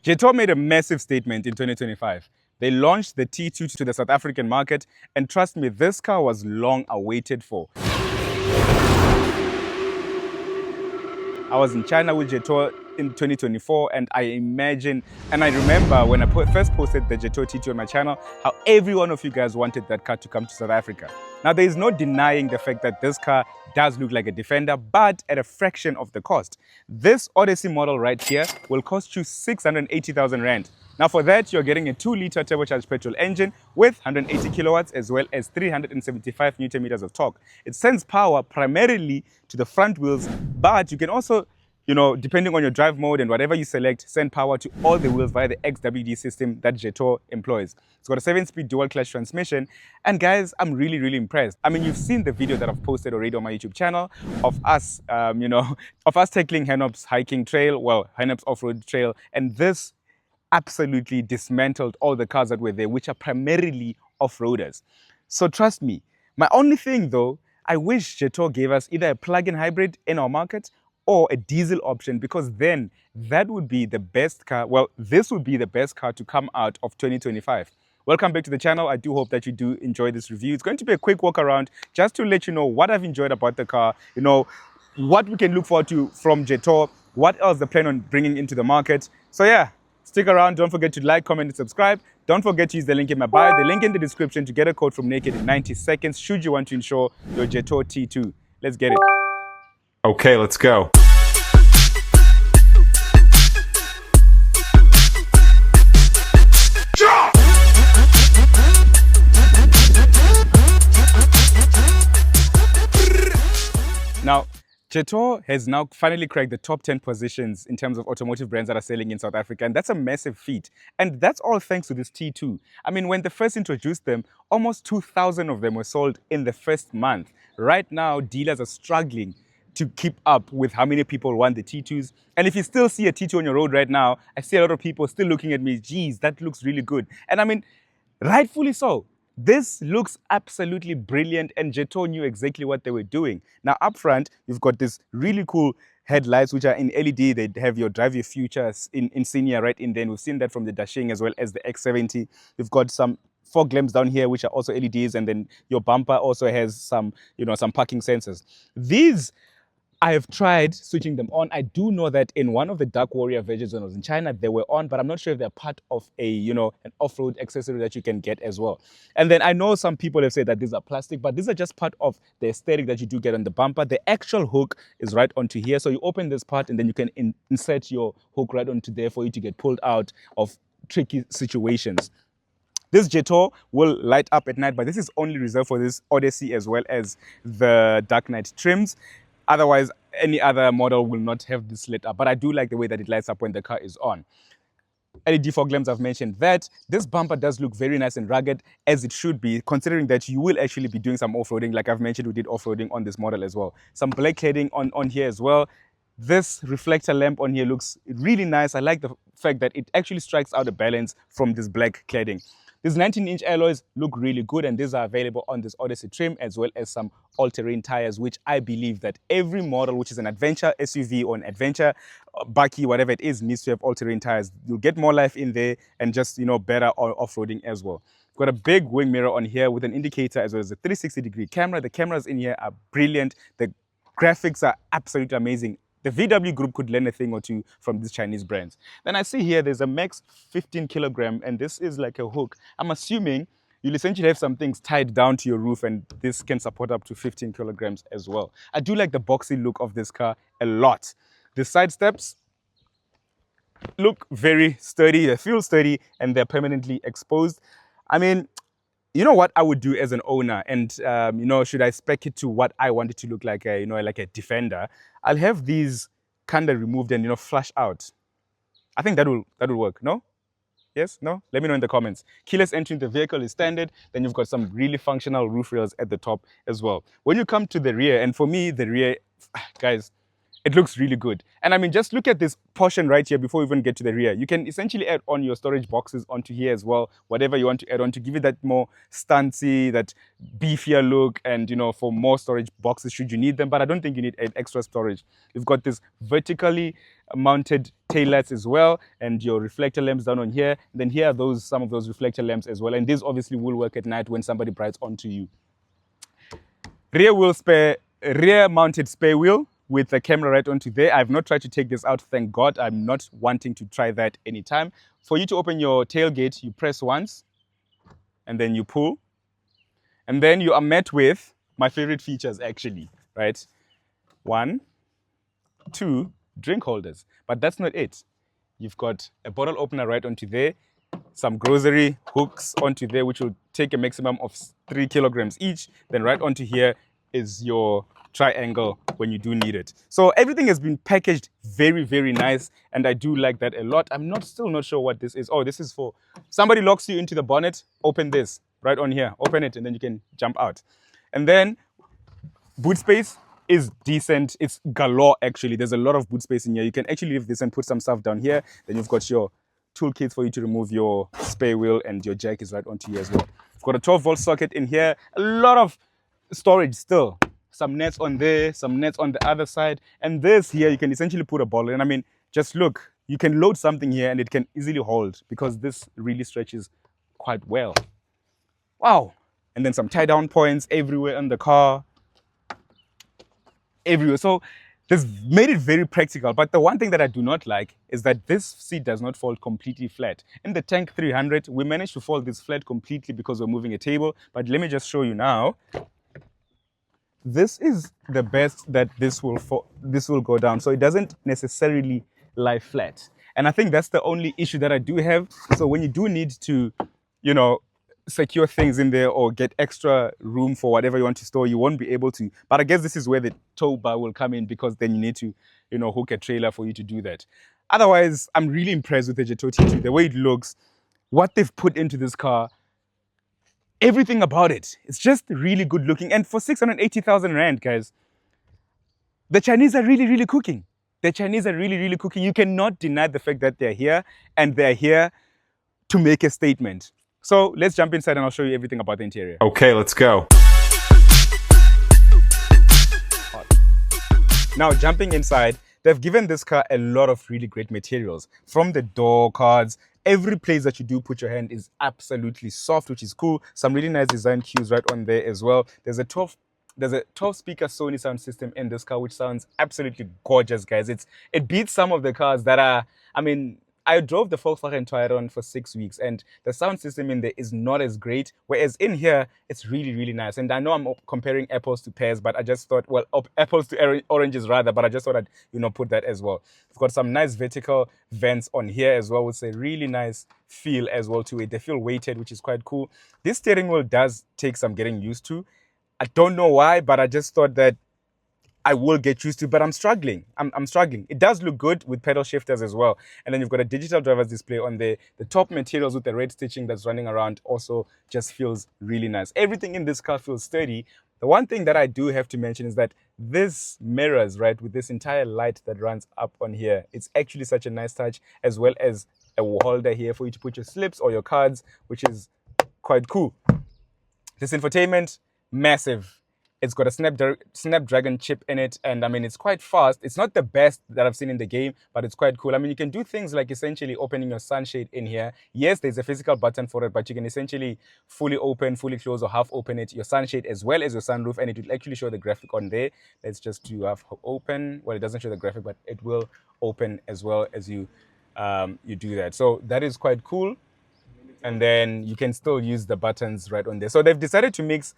Jetour made a massive statement in 2025. They launched the T2 to the South African market, and trust me, this car was long awaited for. I was in China with Jetour in 2024, and I remember when I first posted the Jetour T2 on my channel, how every one of you guys wanted that car to come to South Africa. Now, there is no denying the fact that this car does look like a Defender, but at a fraction of the cost. This Odyssey model right here will cost you 680,000 Rand. Now for that, you're getting a 2-liter turbocharged petrol engine with 180 kilowatts as well as 375 Newton meters of torque. It sends power primarily to the front wheels, but you can also, depending on your drive mode and whatever you select, send power to all the wheels via the XWD system that Jetour employs. It's got a 7-speed dual-clutch transmission, and guys, I'm really, really impressed. I mean, you've seen the video that I've posted already on my YouTube channel of us, of us tackling Henop's hiking trail, Henop's off-road trail, and this absolutely dismantled all the cars that were there, which are primarily off-roaders. So trust me, my only thing though, I wish Jetour gave us either a plug-in hybrid in our market or a diesel option, because then that would be the best car. Well, this would be the best car to come out of 2025. Welcome back to the channel. I do hope that you do enjoy this review. It's going to be a quick walk around just to let you know what I've enjoyed about the car, what we can look forward to from Jetour, what else they plan on bringing into the market. So yeah, stick around. Don't forget to like, comment, and subscribe. Don't forget to use the link in my bio, the link in the description to get a code from Naked in 90 seconds should you want to insure your Jetour T2. Let's get it. Okay, let's go. Now, Jetour has now finally cracked the top 10 positions in terms of automotive brands that are selling in South Africa, and that's a massive feat. And that's all thanks to this T2. I mean, when they first introduced them, almost 2,000 of them were sold in the first month. Right now, dealers are struggling to keep up with how many people want the T2s. And if you still see a T2 on your road right now, I see a lot of people still looking at me, geez, that looks really good. And I mean, rightfully so. This looks absolutely brilliant, and Jetour knew exactly what they were doing. Now up front, you've got this really cool headlights which are in LED. They have your drive your future in senior right in there. And we've seen that from the Dashing as well as the X70. You've got some fog lamps down here which are also LEDs, and then your bumper also has some, some parking sensors. These I have tried switching them on. I do know that in one of the Dark Warrior versions when I was in China, they were on, but I'm not sure if they're part of an off-road accessory that you can get as well. And then I know some people have said that these are plastic, but these are just part of the aesthetic that you do get on the bumper. The actual hook is right onto here. So you open this part and then you can insert your hook right onto there for you to get pulled out of tricky situations. This Jetour will light up at night, but this is only reserved for this Odyssey as well as the Dark Knight trims. Otherwise, any other model will not have this lit up. But I do like the way that it lights up when the car is on. LED fog lamps, I've mentioned that. This bumper does look very nice and rugged, as it should be, considering that you will actually be doing some off-roading. Like I've mentioned, we did off-roading on this model as well. Some black cladding on here as well. This reflector lamp on here looks really nice. I like the fact that it actually strikes out a balance from this black cladding. These 19-inch alloys look really good, and these are available on this Odyssey trim as well as some all-terrain tires, which I believe that every model which is an adventure SUV or an adventure bakkie, whatever it is, needs to have all-terrain tires. You'll get more life in there and just, better off-roading as well. Got a big wing mirror on here with an indicator as well as a 360-degree camera. The cameras in here are brilliant. The graphics are absolutely amazing. The VW group could learn a thing or two from these Chinese brands. Then I see here there's a max 15 kilogram, and this is like a hook. I'm assuming you'll essentially have some things tied down to your roof, and this can support up to 15 kilograms as well. I do like the boxy look of this car a lot. The side steps look very sturdy, they feel sturdy, and they're permanently exposed. I mean, you know what I would do as an owner, and should I spec it to what I want it to look like, like a Defender, I'll have these kind of removed and flush out. I think that will work. No? Yes? No? Let me know in the comments. Keyless entry in the vehicle is standard. Then you've got some really functional roof rails at the top as well. When you come to the rear, and for me, the rear, guys, It looks really good. And I mean, just look at this portion right here before we even get to the rear. You can essentially add on your storage boxes onto here as well, whatever you want to add on to give it that more stancy, that beefier look, and for more storage boxes should you need them. But I don't think you need extra storage. You've got this vertically mounted taillights as well, and your reflector lamps down on here. And then here are some of those reflector lamps as well. And these obviously will work at night when somebody brights onto you. Rear mounted spare wheel with the camera right onto there. I've not tried to take this out, thank God. I'm not wanting to try that anytime. For you to open your tailgate, you press once, and then you pull. And then you are met with my favorite features, actually, right? 1, 2, drink holders. But that's not it. You've got a bottle opener right onto there, some grocery hooks onto there, which will take a maximum of 3 kilograms each. Then right onto here is your triangle when you do need it. So everything has been packaged very, very nice, and I do like that a lot. I'm still not sure what this is. Oh, this is for somebody locks you into the bonnet. Open this right on here. Open it, and then you can jump out. And then boot space is decent. It's galore, actually. There's a lot of boot space in here. You can actually leave this and put some stuff down here. Then you've got your toolkits for you to remove your spare wheel, and your jack is right onto here as well. You've got a 12-volt socket in here. A lot of storage still. Some nets on there, some nets on the other side. And this here, you can essentially put a bottle in. I mean, just look. You can load something here, and it can easily hold because this really stretches quite well. Wow. And then some tie-down points everywhere in the car. Everywhere. So this made it very practical. But the one thing that I do not like is that this seat does not fold completely flat. In the Tank 300, we managed to fold this flat completely because we're moving a table. But let me just show you now. This is the best that this will go down. So it doesn't necessarily lie flat. And I think that's the only issue that I do have. So when you do need to, secure things in there or get extra room for whatever you want to store, you won't be able to. But I guess this is where the tow bar will come in, because then you need to, hook a trailer for you to do that. Otherwise, I'm really impressed with the Jetto T2, the way it looks, what they've put into this car, everything about it. It's just really good looking. And for 680,000 Rand, guys, the Chinese are really, really cooking. The Chinese are really, really cooking. You cannot deny the fact that they're here, and they're here to make a statement. So let's jump inside and I'll show you everything about the interior. Okay, let's go. Now, jumping inside, they've given this car a lot of really great materials. From the door cards, every place that you do put your hand is absolutely soft, which is cool. Some really nice design cues right on there as well. There's a 12-speaker Sony sound system in this car, which sounds absolutely gorgeous, guys. It beats some of the cars that are, I drove the Volkswagen Touran for 6 weeks, and the sound system in there is not as great, whereas in here, it's really, really nice. And I know I'm comparing apples to pears, but I just thought, well, apples to oranges rather, but I just thought I'd, put that as well. It's got some nice vertical vents on here as well, with a really nice feel as well to it. They feel weighted, which is quite cool. This steering wheel does take some getting used to. I don't know why, but I just thought that I will get used to, but I'm struggling. I'm struggling. It does look good with pedal shifters as well. And then you've got a digital driver's display on there. The top materials with the red stitching that's running around also just feels really nice. Everything in this car feels sturdy. The one thing that I do have to mention is that this mirrors, right, with this entire light that runs up on here, it's actually such a nice touch, as well as a holder here for you to put your slips or your cards, which is quite cool. This infotainment, massive. It's got a Snapdragon chip in it, and it's quite fast. It's not the best that I've seen in the game, but it's quite cool. You can do things like essentially opening your sunshade in here. Yes, there's a physical button for it, but you can essentially fully open, fully close, or half open it, your sunshade as well as your sunroof, and it will actually show the graphic on there. Let's just do half open. Well, it doesn't show the graphic, but it will open as well as you do that. So that is quite cool. And then you can still use the buttons right on there. So they've decided to mix,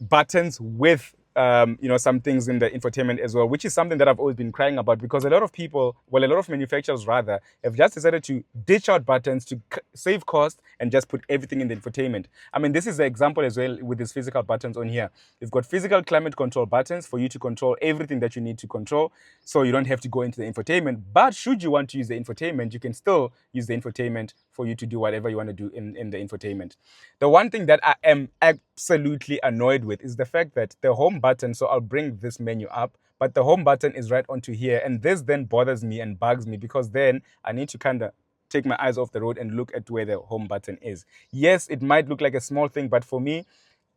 buttons with some things in the infotainment as well, which is something that I've always been crying about, because a lot of manufacturers rather have just decided to ditch out buttons to save cost and just put everything in the infotainment. This is the example as well with these physical buttons on here. You've got physical climate control buttons for you to control everything that you need to control, so you don't have to go into the infotainment. But should you want to use the infotainment, you can still use the infotainment for you to do whatever you want to do in the infotainment. The one thing that I am absolutely annoyed with is the fact that the home button, so I'll bring this menu up, but the home button is right onto here. And this then bothers me and bugs me because then I need to kind of take my eyes off the road and look at where the home button is. Yes, it might look like a small thing, but for me,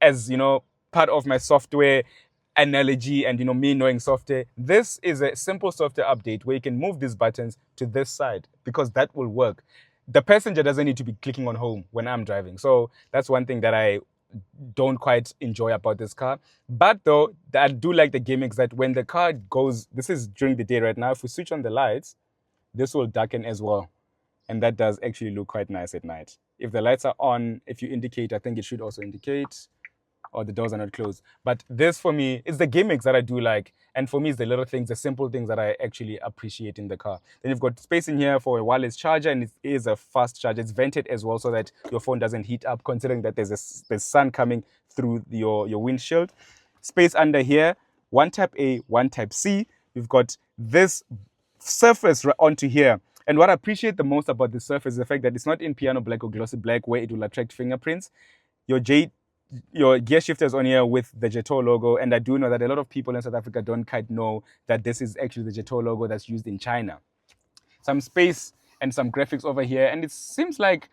as part of my software analogy and me knowing software, this is a simple software update where you can move these buttons to this side because that will work. The passenger doesn't need to be clicking on home when I'm driving. So that's one thing that I don't quite enjoy about this car. But though, I do like the gimmicks that when the car goes, this is during the day right now, if we switch on the lights, this will darken as well. And that does actually look quite nice at night. If the lights are on, if you indicate, I think it should also indicate, or the doors are not closed. But this for me is the gimmicks that I do like. And for me, it's the little things, the simple things that I actually appreciate in the car. Then you've got space in here for a wireless charger, and it is a fast charger. It's vented as well so that your phone doesn't heat up, considering that there's sun coming through your windshield. Space under here, one type A, one type C. You've got this surface onto here. And what I appreciate the most about this surface is the fact that it's not in piano black or glossy black where it will attract fingerprints. Your gear shifters on here with the Jetour logo, and I do know that a lot of people in South Africa don't quite know that this is actually the Jetour logo that's used in China. Some space and some graphics over here, and it seems like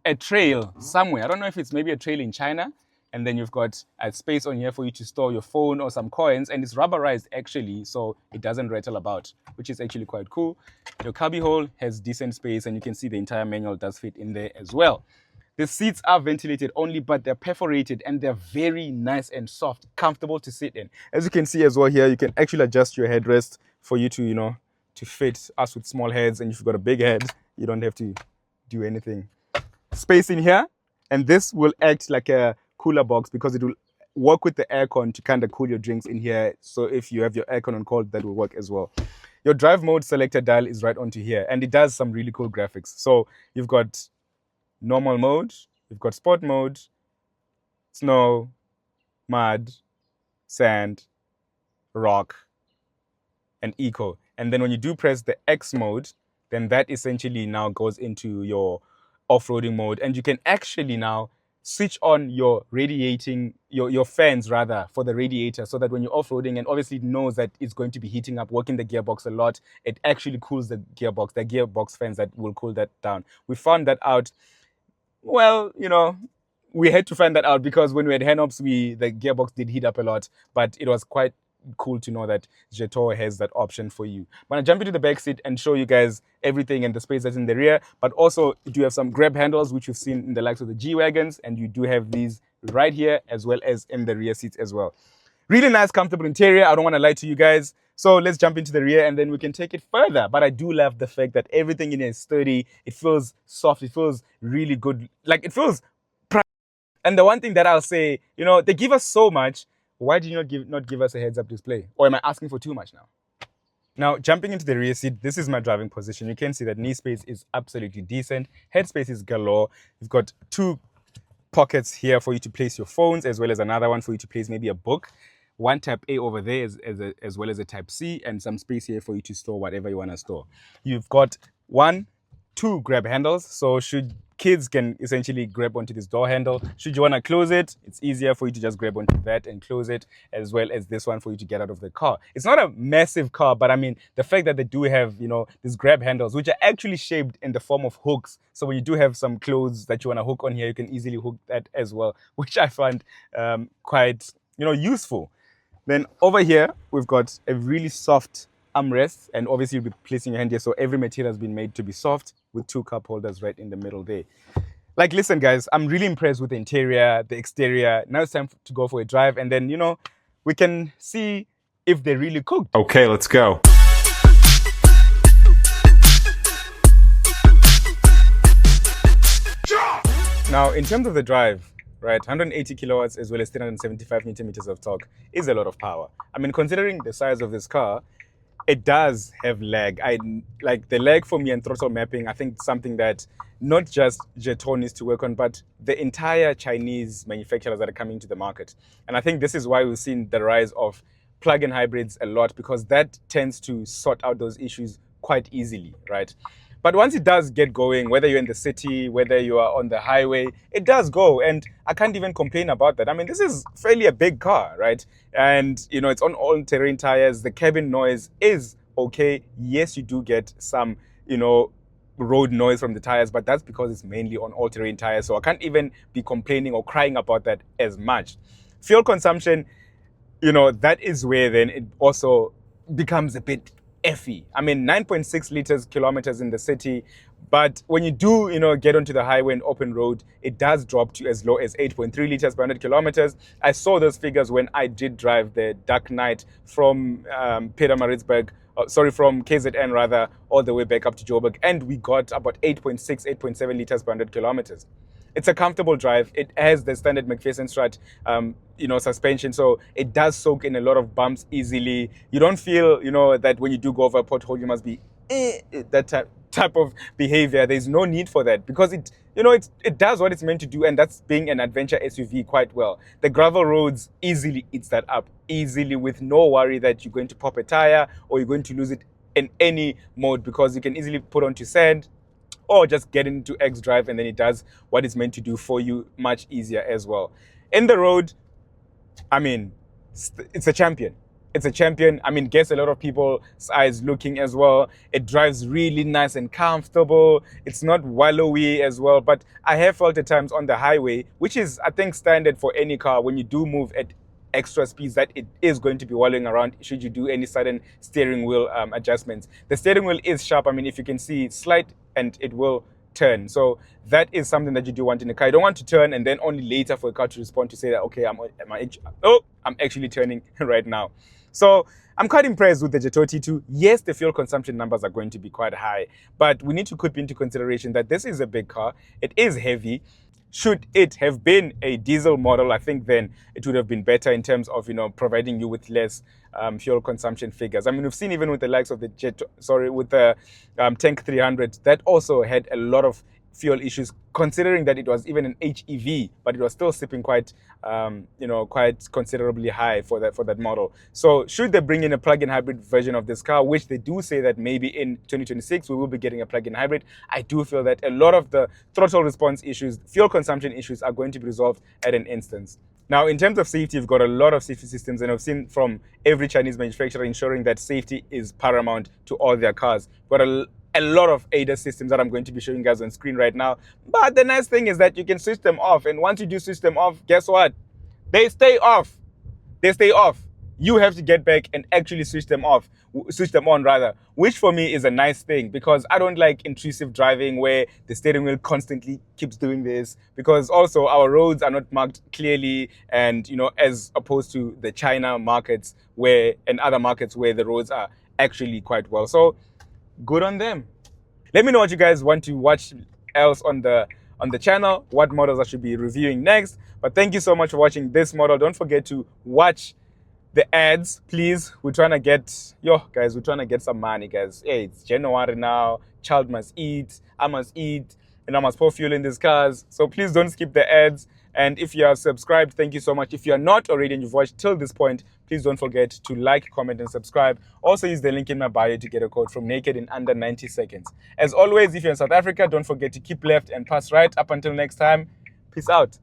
a trail somewhere. I don't know if it's maybe a trail in China, and then you've got a space on here for you to store your phone or some coins, and it's rubberized actually, so it doesn't rattle about, which is actually quite cool. Your cubby hole has decent space, and you can see the entire manual does fit in there as well. The seats are ventilated only, but they're perforated and they're very nice and soft, comfortable to sit in. As you can see as well here, you can actually adjust your headrest for you to, to fit us with small heads. And if you've got a big head, you don't have to do anything. Space in here, and this will act like a cooler box because it will work with the aircon to kind of cool your drinks in here. So if you have your aircon on cold, that will work as well. Your drive mode selector dial is right onto here, and it does some really cool graphics. So you've got normal mode, you've got sport mode, snow, mud, sand, rock, and eco. And then when you do press the X mode, then that essentially now goes into your off-roading mode, and you can actually now switch on your fans rather for the radiator, so that when you're off-roading, and obviously it knows that it's going to be heating up, working the gearbox a lot, it actually cools the gearbox fans that will cool that down. We found that out. Well, we had to find that out because when we had Henops, the gearbox did heat up a lot, but it was quite cool to know that Jetour has that option for you. I'm going to jump into the back seat and show you guys everything and the space that's in the rear, but also you do have some grab handles, which you've seen in the likes of the G-Wagons, and you do have these right here as well as in the rear seats as well. Really nice, comfortable interior. I don't want to lie to you guys. So let's jump into the rear and then we can take it further. But I do love the fact that everything in here is sturdy. It feels soft. It feels really good. Like it feels proud. And the one thing that I'll say, they give us so much. Why do you not give us a heads-up display? Or am I asking for too much now? Now, jumping into the rear seat, this is my driving position. You can see that knee space is absolutely decent. Head space is galore. You've got two pockets here for you to place your phones, as well as another one for you to place maybe a book. One type A over there as well as a type C, and some space here for you to store whatever you want to store. You've got two grab handles, so kids can essentially grab onto this door handle. Should you want to close it, it's easier for you to just grab onto that and close it, as well as this one for you to get out of the car. It's not a massive car, but I mean, the fact that they do have, these grab handles, which are actually shaped in the form of hooks. So when you do have some clothes that you want to hook on here, you can easily hook that as well, which I find quite, useful. Then over here, we've got a really soft armrest, and obviously you'll be placing your hand here, so every material has been made to be soft with two cup holders right in the middle there. Like, listen guys, I'm really impressed with the interior, the exterior. Now it's time to go for a drive, and then, we can see if they really cooked. Okay, let's go. Now, in terms of the drive, right, 180 kilowatts as well as 375 newton meters of torque is a lot of power. I mean, considering the size of this car, it does have lag. Like the lag for me and throttle mapping, I think something that not just Jetour needs to work on, but the entire Chinese manufacturers that are coming to the market. And I think this is why we've seen the rise of plug-in hybrids a lot, because that tends to sort out those issues quite easily, right? But once it does get going, whether you're in the city, whether you are on the highway, it does go. And I can't even complain about that. I mean, this is fairly a big car, right? And, you know, it's on all-terrain tires. The cabin noise is okay. Yes, you do get some, you know, road noise from the tires, but that's because it's mainly on all-terrain tires. So I can't even be complaining or crying about that as much. Fuel consumption, you know, that is where then it also becomes a bit iffy. I mean, 9.6 liters kilometers in the city, but when you do, you know, get onto the highway and open road, it does drop to as low as 8.3 liters per 100 kilometers. I saw those figures when I did drive the Dark Knight from Pietermaritzburg, from KZN rather, all the way back up to Joburg, and we got about 8.6, 8.7 liters per 100 kilometers. It's a comfortable drive. It has the standard McPherson strut, you know, suspension, so it does soak in a lot of bumps easily. You don't feel, you know, that when you do go over a pothole, you must be that type of behavior. There's no need for that because it, you know, it does what it's meant to do, and that's being an adventure SUV quite well. The gravel roads easily eats that up, easily, with no worry that you're going to pop a tire or you're going to lose it in any mode, because you can easily put onto sand or just get into X drive, and then it does what it's meant to do for you much easier as well. In the road, I mean, it's a champion. It's a champion. I mean, gets a lot of people's eyes looking as well. It drives really nice and comfortable. It's not wallowy as well, but I have felt at times on the highway, which is, I think, standard for any car, when you do move at extra speeds, that it is going to be wallowing around should you do any sudden steering wheel adjustments. The steering wheel is sharp. I mean, if you can see, slight, and it will turn. So that is something that you do want in a car. You don't want to turn and then only later for a car to respond to say that, okay, I'm actually turning right now. So I'm quite impressed with the Jetour T2. Yes, the fuel consumption numbers are going to be quite high, but we need to put into consideration that this is a big car. It is heavy. Should it have been a diesel model, I think then it would have been better in terms of, you know, providing you with less fuel consumption figures. I mean, we've seen even with the likes of the Tank 300, that also had a lot of fuel issues, considering that it was even an HEV, but it was still sipping quite, quite considerably high for that model. So should they bring in a plug-in hybrid version of this car, which they do say that maybe in 2026 we will be getting a plug-in hybrid, I do feel that a lot of the throttle response issues, fuel consumption issues are going to be resolved at an instance. Now, in terms of safety, you've got a lot of safety systems, and I've seen from every Chinese manufacturer ensuring that safety is paramount to all their cars. We've got a lot of ADAS systems that I'm going to be showing you guys on screen right now. But the nice thing is that you can switch them off. And once you do switch them off, guess what? They stay off. They stay off. You have to get back and actually switch them on rather, which for me is a nice thing, because I don't like intrusive driving where the steering wheel constantly keeps doing this, because also our roads are not marked clearly, and, you know, as opposed to the China markets and other markets where the roads are actually quite well. So good on them. Let me know what you guys want to watch else on the channel, what models I should be reviewing next. But thank you so much for watching this model. Don't forget to watch the ads, please. We're trying to get some money, guys. Hey, it's January now. Child must eat, I must eat, and I must pour fuel in these cars. So please don't skip the ads. And if you are subscribed, thank you so much. If you are not already and you've watched till this point, please don't forget to like, comment, and subscribe. Also use the link in my bio to get a code from Naked in under 90 seconds. As always, if you're in South Africa, don't forget to keep left and pass right. Up until next time, peace out.